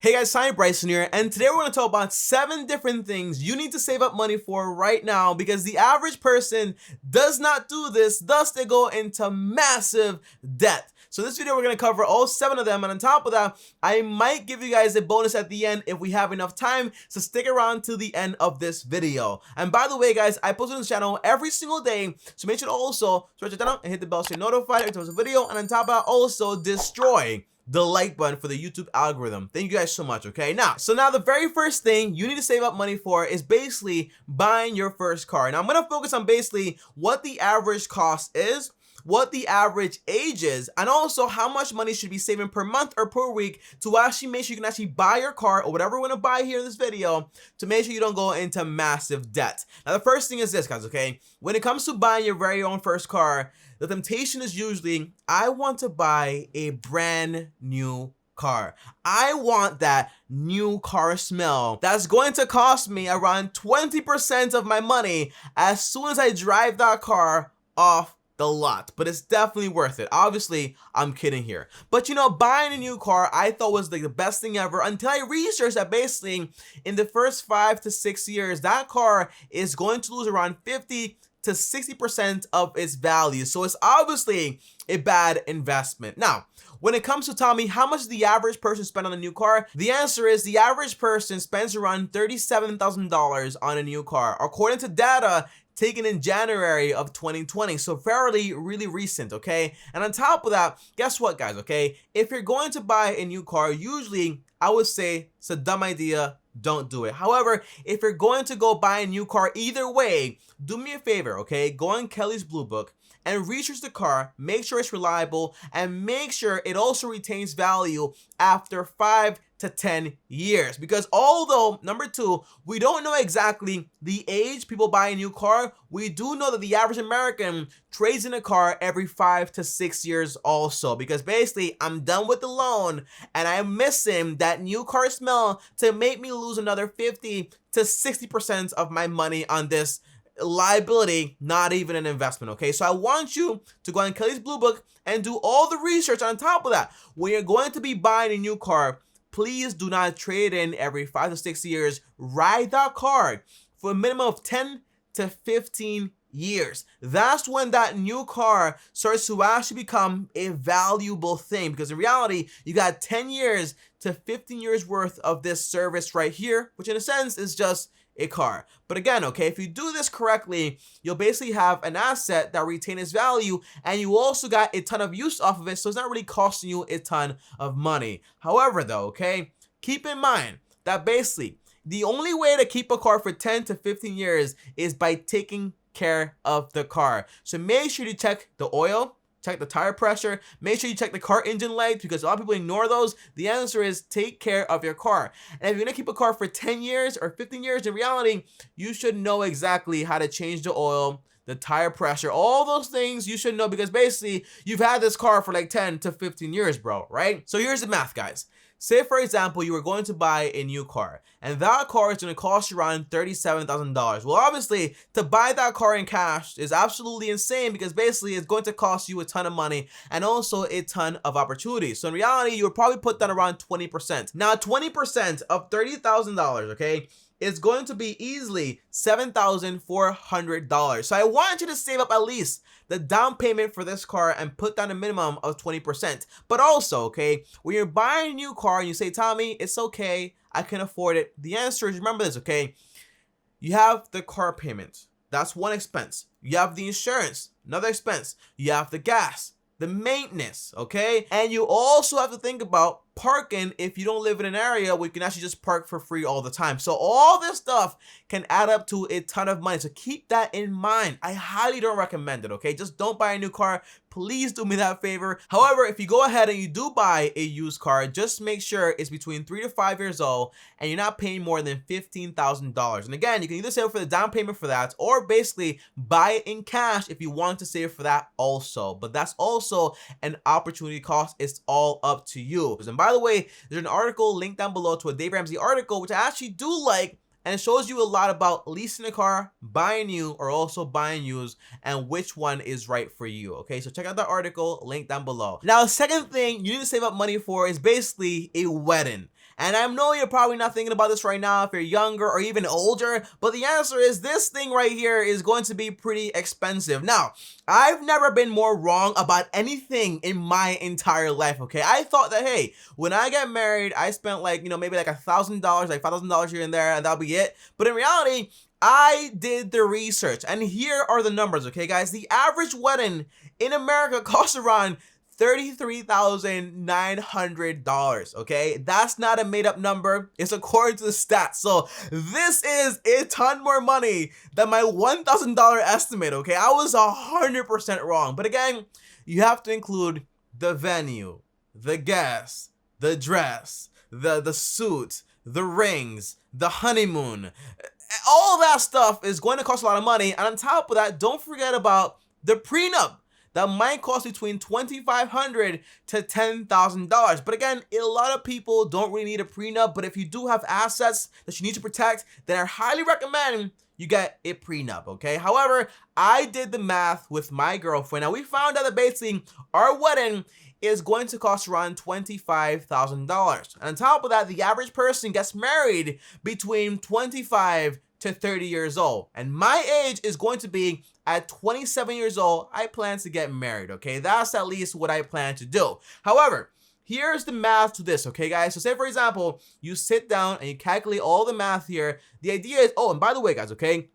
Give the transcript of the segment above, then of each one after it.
Hey guys, TommyBryson here, and today we're going to talk about 7 different things you need to save up money for right now because the average person does not do this, thus they go into massive debt. So this video we're going to cover all 7 of them, and on top of that, I might give you guys a bonus at the end if we have enough time, so stick around to the end of this video. And by the way guys, I post on this channel every single day, so make sure to also subscribe to the channel and hit the bell so you're notified every time there's a video, and on top of that, also destroy the like button for the YouTube algorithm. Thank you guys so much, okay? Now the very first thing you need to save up money for is basically buying your first car. Now I'm gonna focus on basically what the average cost is, what the average age is, and also how much money should be saving per month or per week to actually make sure you can actually buy your car or whatever we're gonna buy here in this video to make sure you don't go into massive debt. Now the first thing is this, guys, okay? When it comes to buying your very own first car, the temptation is usually, I want to buy a brand new car. I want that new car smell that's going to cost me around 20% of my money as soon as I drive that car off the lot, but it's definitely worth it. Obviously, I'm kidding here. But you know, buying a new car I thought was like the best thing ever until I researched that basically in the first 5 to 6 years, that car is going to lose around 50 to 60% of its value. So it's obviously a bad investment. Now, when it comes to Tommy, how much does the average person spend on a new car? The answer is the average person spends around $37,000 on a new car, according to data taken in January of 2020, so fairly really recent, okay? And on top of that, guess what, guys, okay? If you're going to buy a new car, usually I would say it's a dumb idea, don't do it. However, if you're going to go buy a new car either way, do me a favor, okay? Go on Kelly's Blue Book and research the car, make sure it's reliable, and make sure it also retains value after 5 to 10 years. Because although, number 2, we don't know exactly the age people buy a new car, we do know that the average American trades in a car every 5 to 6 years also. Because basically, I'm done with the loan and I'm missing that new car smell to make me lose another 50 to 60% of my money on this liability, not even an investment, okay? So I want you to go on Kelly's Blue Book and do all the research on top of that. When you're going to be buying a new car, please do not trade in every 5 to 6 years. Ride that car for a minimum of 10 to 15 years. That's when that new car starts to actually become a valuable thing, because in reality, you got 10 years to 15 years worth of this service right here, which in a sense is just a car. But again, okay, if you do this correctly, you'll basically have an asset that retains its value, and you also got a ton of use off of it, so it's not really costing you a ton of money. However though, okay, keep in mind that basically the only way to keep a car for 10 to 15 years is by taking care of the car. So make sure to check the oil, check the tire pressure, make sure you check the car engine lights, because a lot of people ignore those. The answer is take care of your car. And if you're gonna keep a car for 10 years or 15 years, in reality, you should know exactly how to change the oil, the tire pressure, all those things you should know, because basically you've had this car for like 10 to 15 years, bro, right? So here's the math, guys. Say, for example, you were going to buy a new car, and that car is going to cost you around $37,000. Well, obviously, to buy that car in cash is absolutely insane, because basically it's going to cost you a ton of money and also a ton of opportunities. So in reality, you would probably put that around 20%. Now, 20% of $30,000, okay, is going to be easily $7,400. So I want you to save up at least the down payment for this car and put down a minimum of 20%. But also, okay, when you're buying a new car and you say, Tommy, it's okay, I can afford it. The answer is, remember this, okay? You have the car payment. That's one expense. You have the insurance, another expense. You have the gas, the maintenance, okay? And you also have to think about parking if you don't live in an area where you can actually just park for free all the time. So all this stuff can add up to a ton of money. So keep that in mind. I highly don't recommend it, okay? Just don't buy a new car. Please do me that favor. However, if you go ahead and you do buy a used car, just make sure it's between 3 to 5 years old and you're not paying more than $15,000. And again, you can either save for the down payment for that, or basically buy it in cash if you want to save for that also. But that's also an opportunity cost. It's all up to you. And by the way, there's an article linked down below to a Dave Ramsey article, which I actually do like, and it shows you a lot about leasing a car, buying new, or also buying used, and which one is right for you. Okay, so check out that article, link down below. Now, the second thing you need to save up money for is basically a wedding. And I know you're probably not thinking about this right now if you're younger or even older, but the answer is this thing right here is going to be pretty expensive. Now, I've never been more wrong about anything in my entire life, okay? I thought that, hey, when I get married, I spent like, maybe like $1,000, like $5,000 here and there, and that'll be it. But in reality, I did the research, and here are the numbers, okay, guys? The average wedding in America costs around $33,900, okay? That's not a made-up number. It's according to the stats. So this is a ton more money than my $1,000 estimate, okay? I was 100% wrong. But again, you have to include the venue, the guests, the dress, the suit, the rings, the honeymoon. All that stuff is going to cost a lot of money. And on top of that, don't forget about the prenup. That might cost between $2,500 to $10,000. But again, a lot of people don't really need a prenup. But if you do have assets that you need to protect, then I highly recommend you get a prenup, okay? However, I did the math with my girlfriend, and we found out that basically our wedding is going to cost around $25,000. And on top of that, the average person gets married between 25 to 30 years old. And my age is going to be at 27 years old. I plan to get married, okay? That's at least what I plan to do. However, here's the math to this, okay, guys? So say, for example, you sit down and you calculate all the math here. The idea is, oh, and by the way, guys, okay,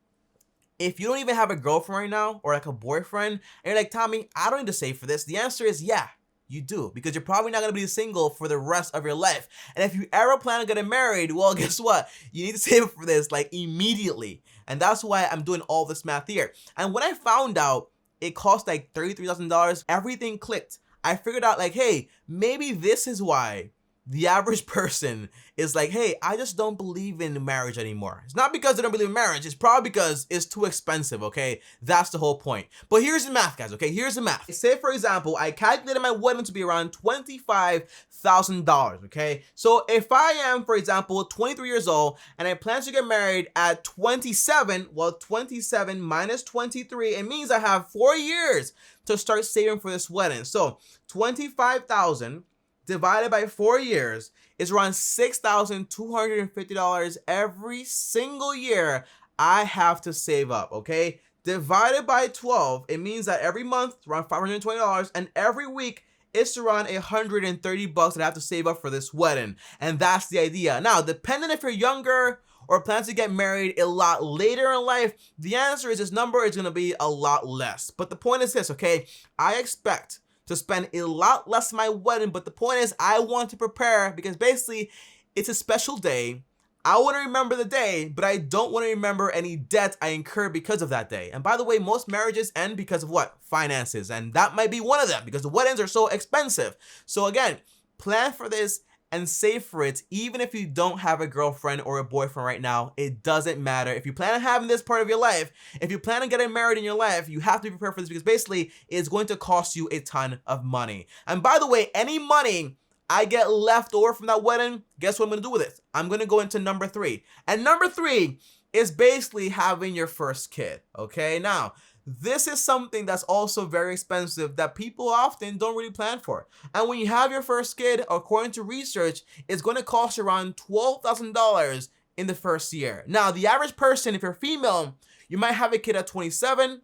if you don't even have a girlfriend right now or like a boyfriend, and you're like, Tommy, I don't need to save for this. The answer is yeah. You do, because you're probably not going to be single for the rest of your life. And if you ever plan on getting married, well, guess what? You need to save for this like immediately. And that's why I'm doing all this math here. And when I found out it cost like $33,000, everything clicked. I figured out like, hey, maybe this is why the average person is like, hey, I just don't believe in marriage anymore. It's not because they don't believe in marriage. It's probably because it's too expensive, okay? That's the whole point. But here's the math, guys, okay? Here's the math. Say, for example, I calculated my wedding to be around $25,000, okay? So if I am, for example, 23 years old and I plan to get married at 27, well, 27 minus 23, it means I have 4 years to start saving for this wedding. So 25,000 divided by 4 years is around $6,250 every single year I have to save up, okay? Divided by 12, it means that every month it's around $520, and every week it's around $130 that I have to save up for this wedding. And that's the idea. Now, depending if you're younger or plan to get married a lot later in life, the answer is this number is going to be a lot less. But the point is this, okay? I expect to spend a lot less on my wedding, but the point is I want to prepare because basically it's a special day. I want to remember the day, but I don't want to remember any debt I incurred because of that day. And by the way, most marriages end because of what? Finances. And that might be one of them because the weddings are so expensive. So again, plan for this and save for it. Even if you don't have a girlfriend or a boyfriend right now, it doesn't matter. If you plan on having this part of your life, if you plan on getting married in your life, you have to be prepared for this because basically it's going to cost you a ton of money. And by the way, any money I get left over from that wedding, guess what I'm going to do with it? I'm going to go into number 3. And number 3 is basically having your first kid, okay? Now, this is something that's also very expensive that people often don't really plan for. And when you have your first kid, according to research, it's going to cost around $12,000 in the first year. Now, the average person, if you're female, you might have a kid at 27.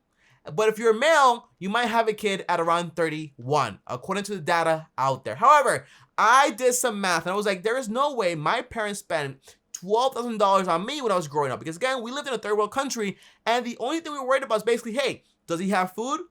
But if you're male, you might have a kid at around 31, according to the data out there. However, I did some math and I was like, there is no way my parents spent $12,000 on me when I was growing up. Because again, we lived in a third world country and the only thing we were worried about is basically, hey, does he have food?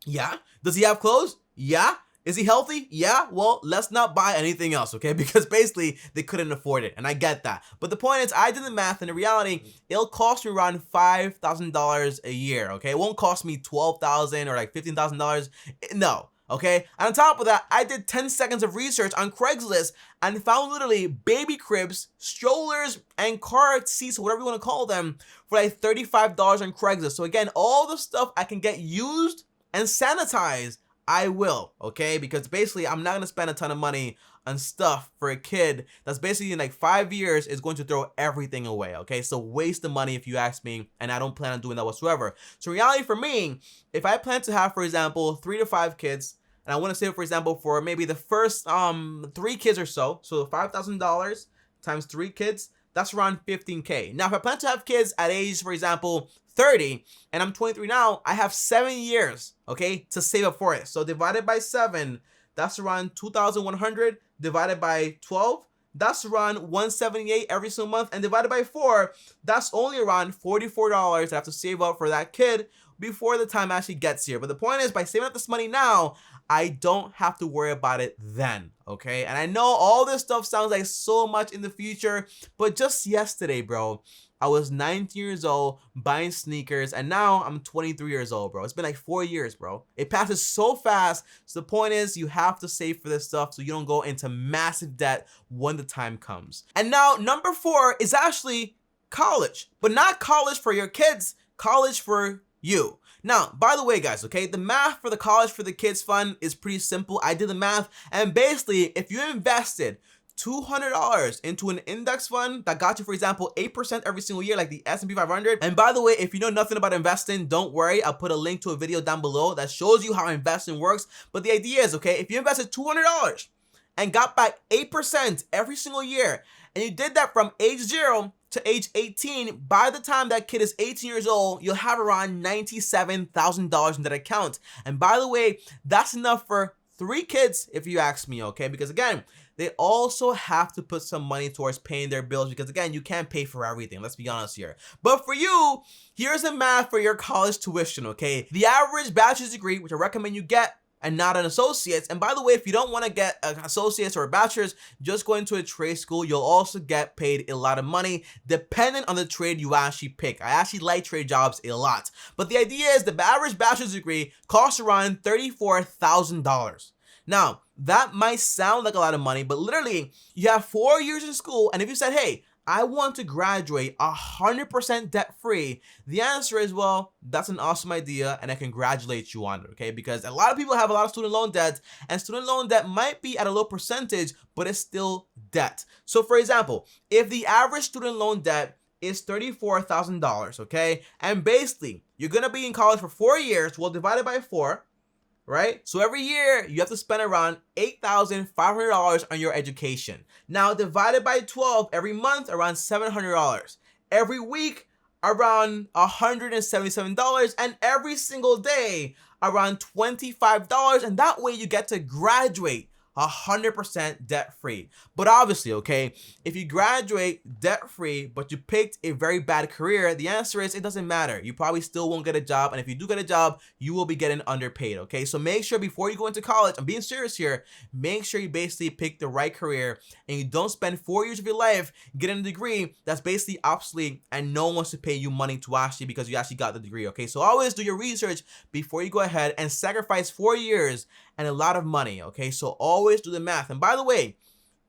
Yeah. Does he have clothes? Yeah. Is he healthy? Yeah. Well, let's not buy anything else, okay? Because basically they couldn't afford it, and I get that. But the point is, I did the math, and in reality, it'll cost me around $5,000 a year, okay? It won't cost me $12,000 or like $15,000. No. Okay, and on top of that, I did 10 seconds of research on Craigslist and found literally baby cribs, strollers, and car seats, whatever you want to call them, for like $35 on Craigslist. So again, all the stuff I can get used and sanitized, I will, okay? Because basically, I'm not going to spend a ton of money on stuff for a kid that's basically in like 5 years is going to throw everything away, okay? So waste the money if you ask me, and I don't plan on doing that whatsoever. So reality for me, if I plan to have, for example, 3 to 5 kids, and I want to save, for example, for maybe the first 3 kids or so $5,000, times 3 kids, that's around 15K. Now, if I plan to have kids at age, for example, 30, and I'm 23 now, I have 7 years, okay, to save up for it. So divided by 7, that's around 2,100. Divided by 12, that's around 178 every single month. And divided by 4, that's only around $44 I have to save up for that kid before the time actually gets here. But the point is, by saving up this money now, I don't have to worry about it then, okay? And I know all this stuff sounds like so much in the future, but just yesterday, bro, I was 19 years old buying sneakers, and now I'm 23 years old, bro. It's been like 4 years, bro. It passes so fast. So the point is, you have to save for this stuff so you don't go into massive debt when the time comes. And now, number 4 is actually college, but not college for your kids, college for you. Now, by the way, guys, okay, the math for the college for the kids fund is pretty simple. I did the math, and basically, if you invested $200 into an index fund that got you, for example, 8% every single year, like the S&P 500. And by the way, if you know nothing about investing, don't worry. I'll put a link to a video down below that shows you how investing works. But the idea is, okay, if you invested $200 and got back 8% every single year, and you did that from age 0 to age 18, by the time that kid is 18 years old, you'll have around $97,000 in that account. And by the way, that's enough for 3 kids, if you ask me, okay? Because again, they also have to put some money towards paying their bills because, again, you can't pay for everything. Let's be honest here. But for you, here's the math for your college tuition, okay? The average bachelor's degree, which I recommend you get, and not an associate's. And by the way, if you don't want to get an associate's or a bachelor's, just go into a trade school. You'll also get paid a lot of money depending on the trade you actually pick. I actually like trade jobs a lot. But the idea is the average bachelor's degree costs around $34,000. Now, that might sound like a lot of money, but literally, you have 4 years in school, and if you said, hey, I want to graduate 100% debt-free, the answer is, well, that's an awesome idea, and I congratulate you on it, okay? Because a lot of people have a lot of student loan debt, and student loan debt might be at a low percentage, but it's still debt. So, for example, if the average student loan debt is $34,000, okay? And basically, you're going to be in college for 4 years, well, divided by 4, right? So every year you have to spend around $8,500 on your education. Now divided by 12, every month around $700. Every week around $177, and every single day around $25. And that way you get to graduate 100% debt-free. But obviously, okay, if you graduate debt-free but you picked a very bad career, the answer is it doesn't matter. You probably still won't get a job, and if you do get a job, you will be getting underpaid, okay? So make sure before you go into college, I'm being serious here, make sure you basically pick the right career and you don't spend 4 years of your life getting a degree that's basically obsolete and no one wants to pay you money to actually because you actually got the degree, okay? So always do your research before you go ahead and sacrifice 4 years and a lot of money, okay? So always do the math. And by the way,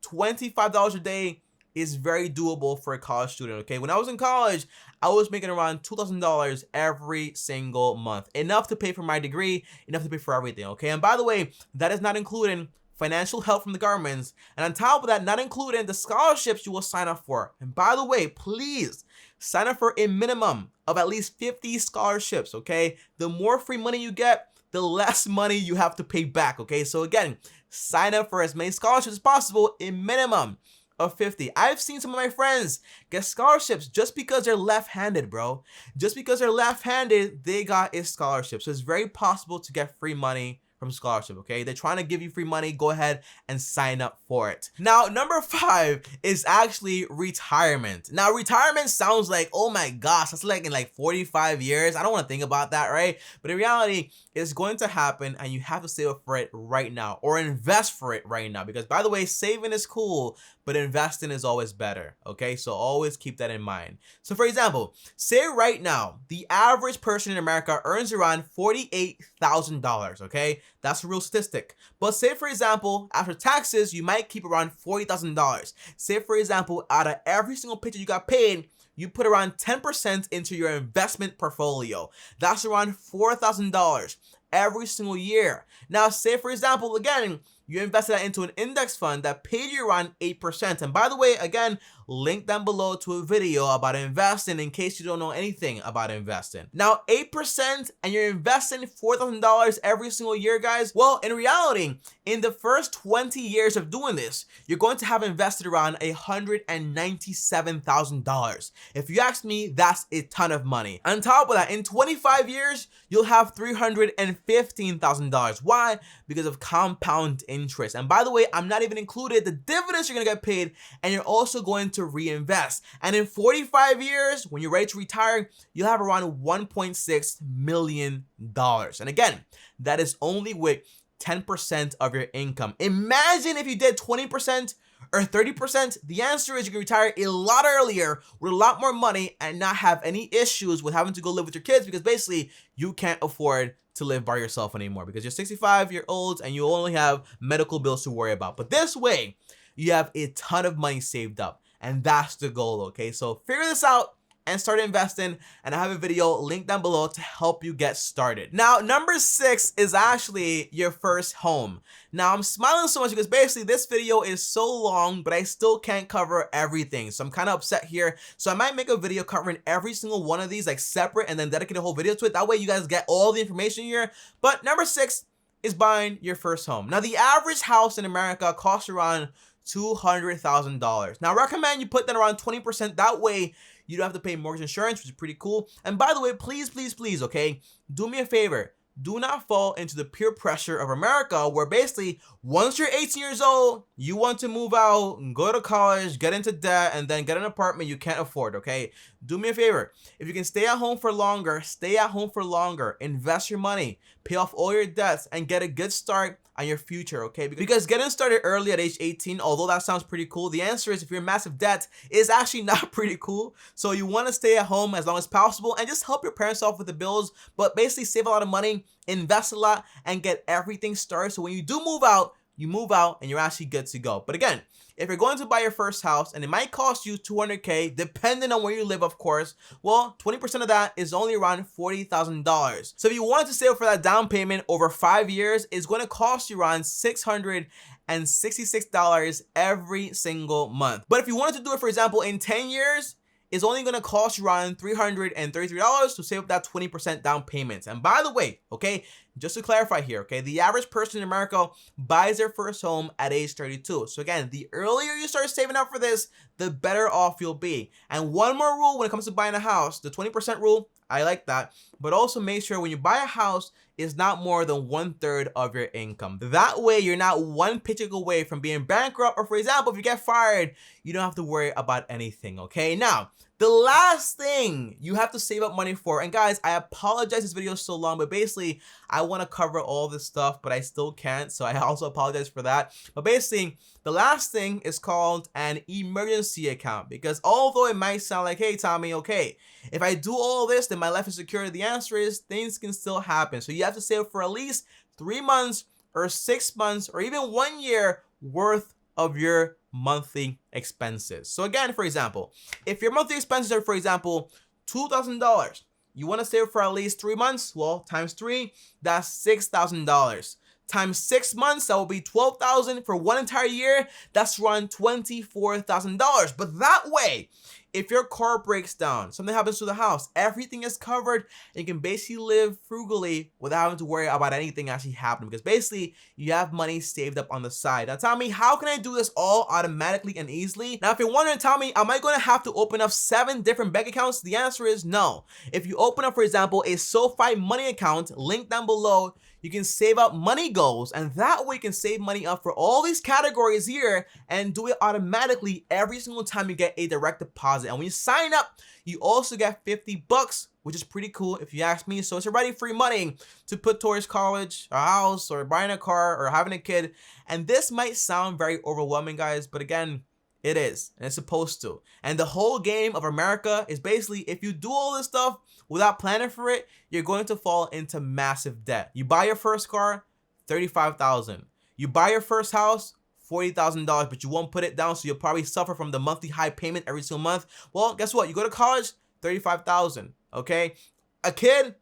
$25 a day is very doable for a college student, okay? When I was in college, I was making around $2,000 every single month. Enough to pay for my degree, enough to pay for everything, okay? And by the way, that is not including financial help from the governments, and on top of that, not including the scholarships you will sign up for. And by the way, please sign up for a minimum of at least 50 scholarships, okay? The more free money you get, the less money you have to pay back, okay? So again, sign up for as many scholarships as possible, a minimum of 50. I've seen some of my friends get scholarships just because they're left-handed, bro. Just because they're left-handed, they got a scholarship. So it's very possible to get free money from scholarship, okay? They're trying to give you free money. Go ahead and sign up for it. Now, number 5 is actually retirement. Now, retirement sounds like, oh my gosh, that's like in like 45 years. I don't want to think about that, right? But in reality, it's going to happen and you have to save up for it right now or invest for it right now. Because by the way, saving is cool, but investing is always better, okay? So always keep that in mind. So for example, say right now, the average person in America earns around $48,000, okay? That's a real statistic. But say for example, after taxes, you might keep around $40,000. Say for example, out of every single paycheck you got paid, you put around 10% into your investment portfolio. That's around $4,000 every single year. Now, say for example, again, you invested that into an index fund that paid you around 8%. And by the way, again, link down below to a video about investing in case you don't know anything about investing. Now, 8% and you're investing $4,000 every single year, guys. Well, in reality, in the first 20 years of doing this, you're going to have invested around $197,000. If you ask me, that's a ton of money. On top of that, in 25 years, you'll have $315,000. Why? Because of compound interest. And by the way, I'm not even included the dividends you're gonna get paid, and you're also going to reinvest. And in 45 years, when you're ready to retire, you'll have around $1.6 million. And again, that is only with 10% of your income. Imagine if you did 20% or 30%. The answer is you can retire a lot earlier with a lot more money and not have any issues with having to go live with your kids, because basically you can't afford to live by yourself anymore because you're 65-year-olds and you only have medical bills to worry about. But this way, you have a ton of money saved up, and that's the goal, okay? So figure this out and start investing, and I have a video linked down below to help you get started. Now, number 6 is actually your first home. Now, I'm smiling so much because basically this video is so long, but I still can't cover everything. So I'm kind of upset here. So I might make a video covering every single one of these like separate and then dedicate a whole video to it. That way you guys get all the information here. But number 6 is buying your first home. Now, the average house in America costs around $200,000. Now, I recommend you put that around 20%. That way you don't have to pay mortgage insurance, which is pretty cool. And by the way, please, please, please, okay, do me a favor. Do not fall into the peer pressure of America where basically once you're 18 years old, you want to move out, go to college, get into debt, and then get an apartment you can't afford, okay? Do me a favor. If you can stay at home for longer, stay at home for longer. Invest your money, pay off all your debts, and get a good start on your future, okay? Because getting started early at age 18, although that sounds pretty cool, the answer is if you're in massive debt, is actually not pretty cool. So you want to stay at home as long as possible and just help your parents off with the bills, but basically save a lot of money, invest a lot, and get everything started. So when you do move out, you move out and you're actually good to go. But again, if you're going to buy your first house and it might cost you $200K, depending on where you live, of course, well, 20% of that is only around $40,000. So if you want to save for that down payment over 5 years, it's going to cost you around $666 every single month. But if you wanted to do it, for example, in 10 years, it's only going to cost you around $333 to save up that 20% down payment. And by the way, okay, just to clarify here, okay, the average person in America buys their first home at age 32. So again, the earlier you start saving up for this, the better off you'll be. And one more rule when it comes to buying a house, the 20% rule, I like that. But also make sure when you buy a house, it's not more than 1/3 of your income. That way, you're not one paycheck away from being bankrupt, or for example, if you get fired, you don't have to worry about anything, okay? Now, the last thing you have to save up money for, and guys, I apologize this video is so long, but basically, I want to cover all this stuff, but I still can't, so I also apologize for that. But basically, the last thing is called an emergency account, because although it might sound like, hey, Tommy, okay, if I do all this, then my life is secure, the answer is things can still happen. So you have to save for at least 3 months or 6 months or even 1 year worth of your monthly expenses. So again, for example, if your monthly expenses are, for example, $2,000, you want to save for at least 3 months, well, times 3, that's $6,000. Times 6 months, that will be $12,000. For 1 entire year, that's around $24,000. But that way, if your car breaks down, something happens to the house, everything is covered, and you can basically live frugally without having to worry about anything actually happening, because basically you have money saved up on the side. Now tell me, how can I do this all automatically and easily? Now if you're wondering, tell me, am I going to have to open up 7 different bank accounts? The answer is no. If you open up, for example, a SoFi money account, link down below, you can save up money goals, and that way you can save money up for all these categories here and do it automatically every single time you get a direct deposit. And when you sign up, you also get $50, which is pretty cool if you ask me. So it's already free money to put towards college, a house, or buying a car, or having a kid. And this might sound very overwhelming, guys, but again, it is, and it's supposed to. And the whole game of America is basically, if you do all this stuff without planning for it, you're going to fall into massive debt. You buy your first car, $35,000. You buy your first house, $40,000, but you won't put it down, so you'll probably suffer from the monthly high payment every single month. Well, guess what? You go to college, $35,000, okay? A kid,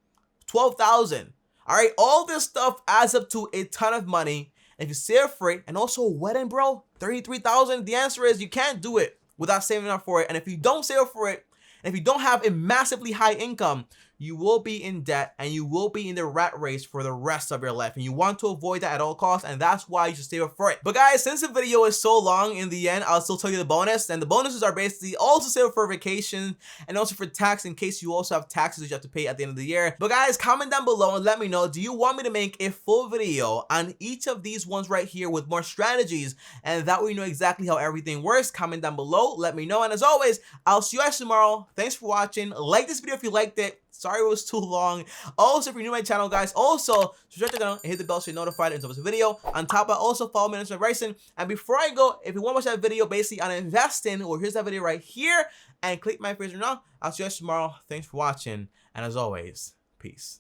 $12,000. All right, all this stuff adds up to a ton of money. if you save for it. And also wedding, bro, 33,000. The answer is you can't do it without saving up for it. And if you don't save for it, and if you don't have a massively high income, you will be in debt and you will be in the rat race for the rest of your life. And you want to avoid that at all costs, and that's why you should save up for it. But guys, since the video is so long, in the end, I'll still tell you the bonus. And the bonuses are basically also save up for vacation and also for tax in case you also have taxes you have to pay at the end of the year. But guys, comment down below and let me know, do you want me to make a full video on each of these ones right here with more strategies? And that way you know exactly how everything works. Comment down below, let me know. And as always, I'll see you guys tomorrow. Thanks for watching. Like this video if you liked it. Sorry it was too long. Also, if you're new to my channel, guys, also subscribe to the channel and hit the bell so you're notified when I post a video. On top of that, also follow me on TommyBryson. And before I go, if you want to watch that video basically on investing, well, here's that video right here. And click my face right now. I'll see you guys tomorrow. Thanks for watching. And as always, peace.